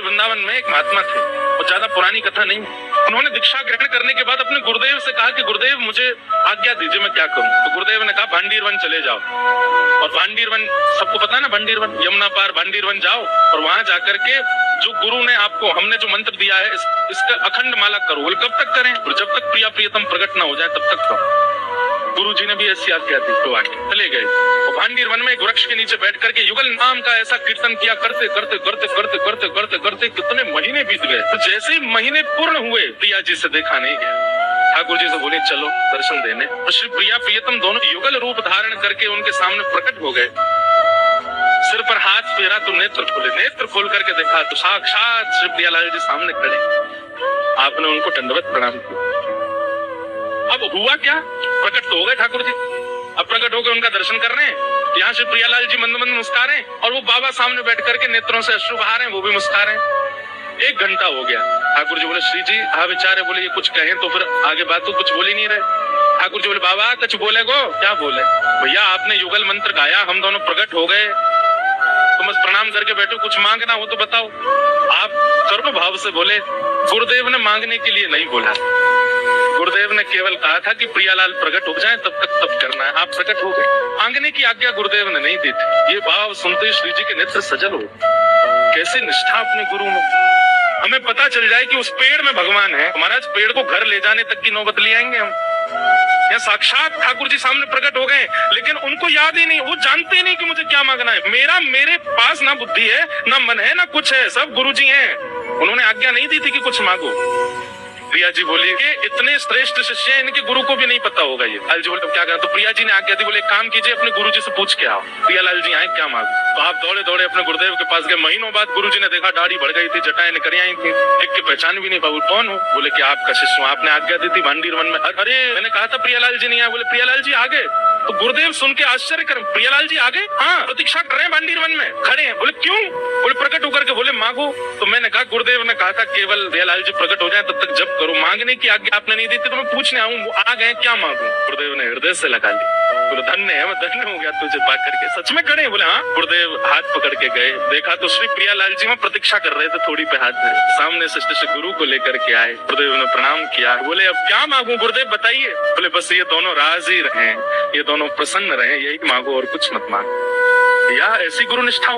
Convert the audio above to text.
वृंदावन में एक महात्मा थे, और ज्यादा पुरानी कथा नहीं। उन्होंने दीक्षा ग्रहण करने के बाद अपने गुरुदेव से कहा कि गुरुदेव मुझे आज्ञा दीजिए, मैं क्या करूं। तो गुरुदेव ने कहा भांडीरवन चले जाओ, और भांडीरवन सबको पता है ना, भांडीरवन यमुना पार भांडीरवन जाओ, और वहां जाकर के जो गुरु ने आपको, हमने जो मंत्र दिया है इसका अखंड माला करो। बोले कब तक करें? और जब तक प्रिया प्रियतम प्रकट ना हो जाए तब तक करो। गुरु जी ने भी ऐसी आज्ञा दी, तो आगे चले गए और भांडीरवन में एक वृक्ष के नीचे बैठ करके युगल नाम का ऐसा कीर्तन किया, करते करते करते करते करते करते करते कितने महीने बीत गए। तो जैसे ही महीने पूर्ण हुए, प्रिया जी से देखा नहीं गया। ठाकुर जी से बोले चलो दर्शन देने, और श्री प्रिया प्रियतम दोनों युगल रूप धारण करके उनके सामने प्रकट हो गए। सिर पर हाथ फेरा तो नेत्र खोले, नेत्र खोल करके देखा तो साक्षात श्री प्रियालाल जी सामने खड़े। आपने उनको दंडवत प्रणाम किया। अब हुआ क्या, प्रकट तो हो गए ठाकुर जी। अब प्रकट होकर उनका दर्शन कर रहे हैं, यहाँ से प्रियालाल जी मंद मंद मुस्कुराए, और वो बाबा सामने बैठ करके नेत्रों से अश्रु बहा रहे हैं, वो भी मुस्कुराए। 1 घंटा हो गया। ठाकुर जी बोले श्री जी हाँ विचारे, बोले ये कुछ कहें तो फिर आगे बात तो कुछ बोल ही नहीं रहे। ठाकुर जी बोले बाबा कुछ बोले गो, क्या बोले? भैया आपने युगल मंत्र गाया, हम दोनों प्रकट हो गए, तुम बस प्रणाम करके बैठो, कुछ मांगना हो तो बताओ। आप सर्व भाव से बोले गुरुदेव ने मांगने के लिए नहीं बोला, गुरुदेव ने केवल कहा था कि प्रियालाल प्रकट हो जाए तब तक तब करना है। आप प्रकट हो गए, मांगने की आज्ञा गुरुदेव ने नहीं दी थी। ये भाव सुनते श्री जी के नेत्र सजल हो, कैसे निष्ठा अपने गुरु में। हमें पता चल जाए कि उस पेड़ में भगवान है, महाराज पेड़ को घर ले जाने तक की नौबत ले आएंगे हम। या साक्षात ठाकुर जी सामने प्रकट हो गए, लेकिन उनको याद ही नहीं, वो जानते नहीं कि मुझे क्या मांगना है। मेरे पास ना बुद्धि है, ना मन है, ना कुछ है, सब गुरु जी हैं। उन्होंने आज्ञा नहीं दी थी कि कुछ मांगो। प्रिया जी बोली कि इतने श्रेष्ठ शिष्य हैं, इनके गुरु को भी नहीं पता होगा ये। लाल जी बोले क्या करें? तो प्रिया जी ने आज्ञा दी, बोले काम कीजिए अपने गुरु जी से पूछ के आओ, प्रियालाल जी आए क्या मांगो। तो आप दौड़े दौड़े अपने गुरुदेव के पास गए। महीनों बाद गुरु जी ने देखा दाढ़ी बढ़ गई थी, जटाएं निकल आई थी, एक के पहचान भी नहीं पाऊ कौन हो। बोले कि आपका शिष्य हूं, आपने आज्ञा दी थी भांडीरवन में। अरे मैंने कहा था प्रियालाल जी नहीं आए। बोले प्रियालाल जी आ गए। तो गुरुदेव सुन के आश्चर्य कर, प्रियालाल जी आ गए? हाँ, प्रतीक्षा कर रहे हैं भांडीरवन में खड़े हैं। बोले क्यों? बोले प्रकट होकर के बोले मांगो। तो मैंने कहा गुरुदेव ने कहा था केवल प्रियालाल जी प्रकट हो जाए तब तक जप करो, मांगने की आज्ञा आपने नहीं दी थी, तो मैं पूछने आऊं, वो आ गए क्या मांगू? गुरुदेव ने हृदय से लगा ली। बोले धन्य है, मैं धन्य हो गया तुझे पा करके। सच में खड़े? बोले हाँ। गुरुदेव हाथ पकड़ के गए, देखा तो श्री प्रियालाल जी में प्रतीक्षा कर रहे थे, थोड़ी पे हाथ में सामने से गुरु को लेकर के आए। गुरुदेव ने प्रणाम किया। बोले अब क्या मांगू गुरुदेव बताइए? बोले बस ये दोनों राजी रहे, ये दोनों प्रसन्न रहे, यही मांगो और कुछ मत मांगो। या ऐसी गुरु निष्ठा